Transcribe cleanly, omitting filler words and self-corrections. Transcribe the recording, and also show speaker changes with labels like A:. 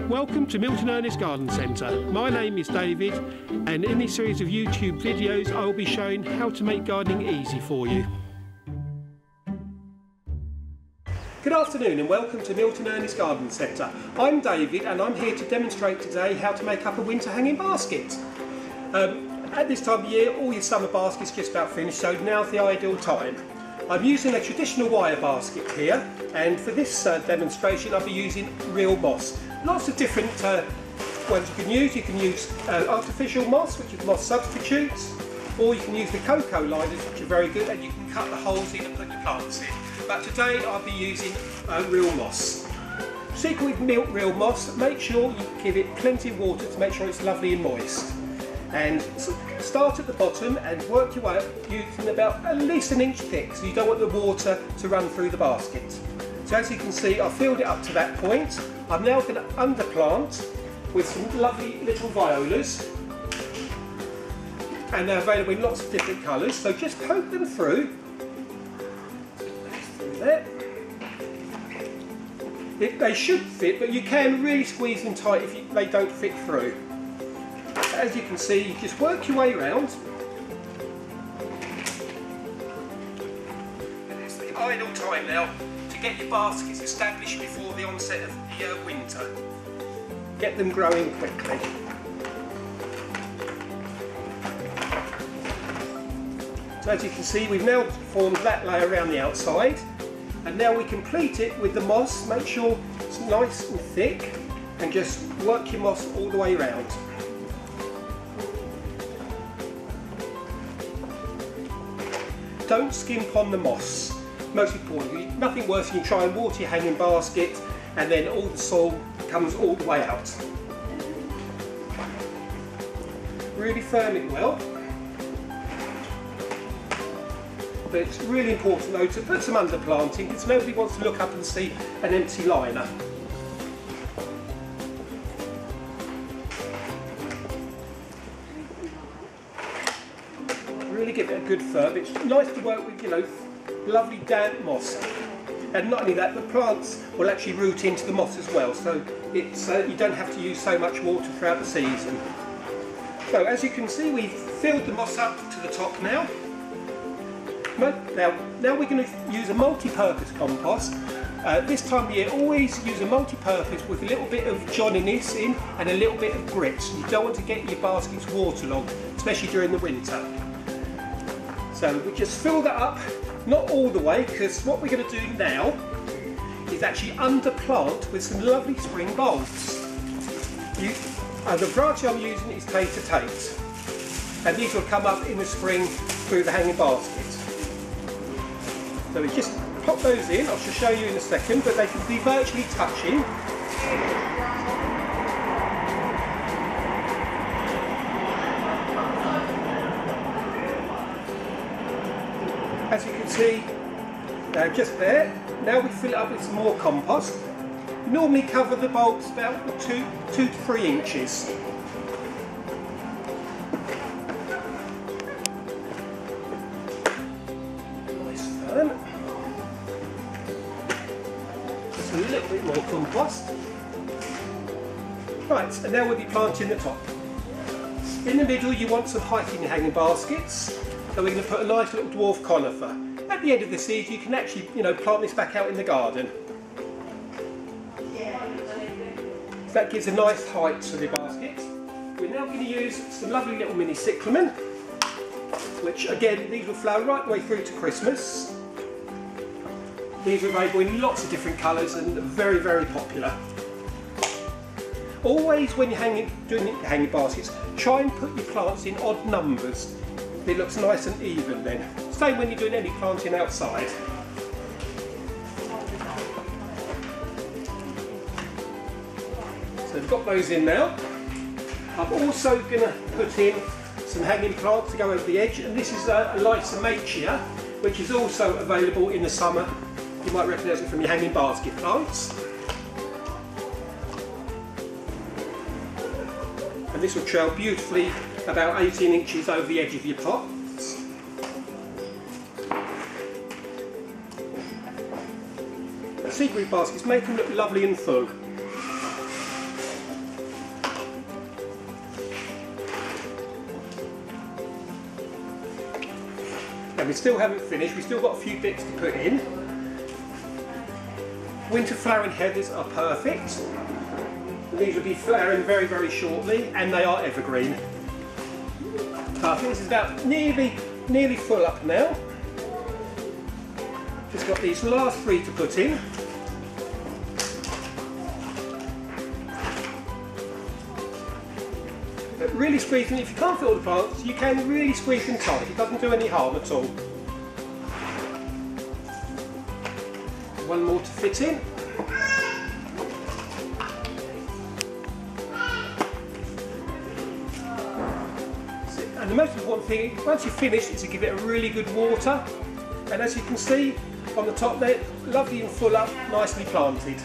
A: Welcome to Milton Ernest Garden Centre. My name is David, and in this series of YouTube videos I will be showing how to make gardening easy for you. Good afternoon and welcome to Milton Ernest Garden Centre. I'm David and I'm here to demonstrate today how to make up a winter hanging basket. At this time of year all your summer baskets just about finished, so now's the ideal time. I'm using a traditional wire basket here, and for this demonstration I'll be using real moss. Lots of different ones you can use. You can use artificial moss, which is moss substitutes, or you can use the cocoa liners, which are very good, and you can cut the holes in and put your plants in. But today I'll be using real moss. Secret with real moss, make sure you give it plenty of water to make sure it's lovely and moist. And start at the bottom and work your way up using about at least an inch thick, so you don't want the water to run through the basket. So as you can see, I've filled it up to that point. I'm now going to underplant with some lovely little violas, and they're available in lots of different colours, so just poke them through. There. They should fit, but you can really squeeze them tight if they don't fit through. As you can see, you just work your way around. And it's the ideal time now to get your baskets established before the onset of the winter. Get them growing quickly. So as you can see, we've now formed that layer around the outside, and now we complete it with the moss. Make sure it's nice and thick, and just work your moss all the way around. Don't skimp on the moss. Most importantly, nothing worse than you try and water your hanging basket and then all the soil comes all the way out. Really firm it well. But it's really important though to put some underplanting, because nobody wants to look up and see an empty liner. Really give it a good firm. It's nice to work with, lovely damp moss. And not only that, the plants will actually root into the moss as well, so it's you don't have to use so much water throughout the season. So as you can see, we've filled the moss up to the top now. Now we're going to use a multi-purpose compost. This time of year, always use a multi-purpose with a little bit of johnniness in and a little bit of grit. You don't want to get your baskets waterlogged, especially during the winter. So we just fill that up, not all the way, because what we're going to do now is actually underplant with some lovely spring bulbs. The variety I'm using is Tate, and these will come up in the spring through the hanging basket. So we just pop those in. I'll show you in a second, but they can be virtually touching. As you can see, just there. Now we fill it up with some more compost. We normally cover the bulbs about 2 to 3 inches. Nice firm. Just a little bit more compost. Right, and now we'll be planting the top. In the middle you want some height in your hanging baskets. So we're going to put a nice little dwarf conifer. At the end of the season you can actually, plant this back out in the garden. So that gives a nice height to the basket. We're now going to use some lovely little mini cyclamen, which again, these will flower right the way through to Christmas. These are available in lots of different colours and very, very popular. Always when you're doing hanging baskets, try and put your plants in odd numbers. It looks nice and even then. Same when you're doing any planting outside. So we've got those in now. I'm also going to put in some hanging plants to go over the edge, and this is a Lysimachia, which is also available in the summer. You might recognise it from your hanging basket plants. And this will trail beautifully about 18 inches over the edge of your pots. The secret baskets make them look lovely and full. we still haven't finished, we've still got a few bits to put in. Winter flowering heathers are perfect. These will be flowering very, very shortly, and they are evergreen. I think this is about nearly full up now. Just got these last 3 to put in. But really squeeze them, if you can't fit all the plants, you can really squeeze them tight. It doesn't do any harm at all. One more to fit in. And the most important thing, once you've finished, is to give it a really good water. And as you can see on the top there, lovely and full up, nicely planted.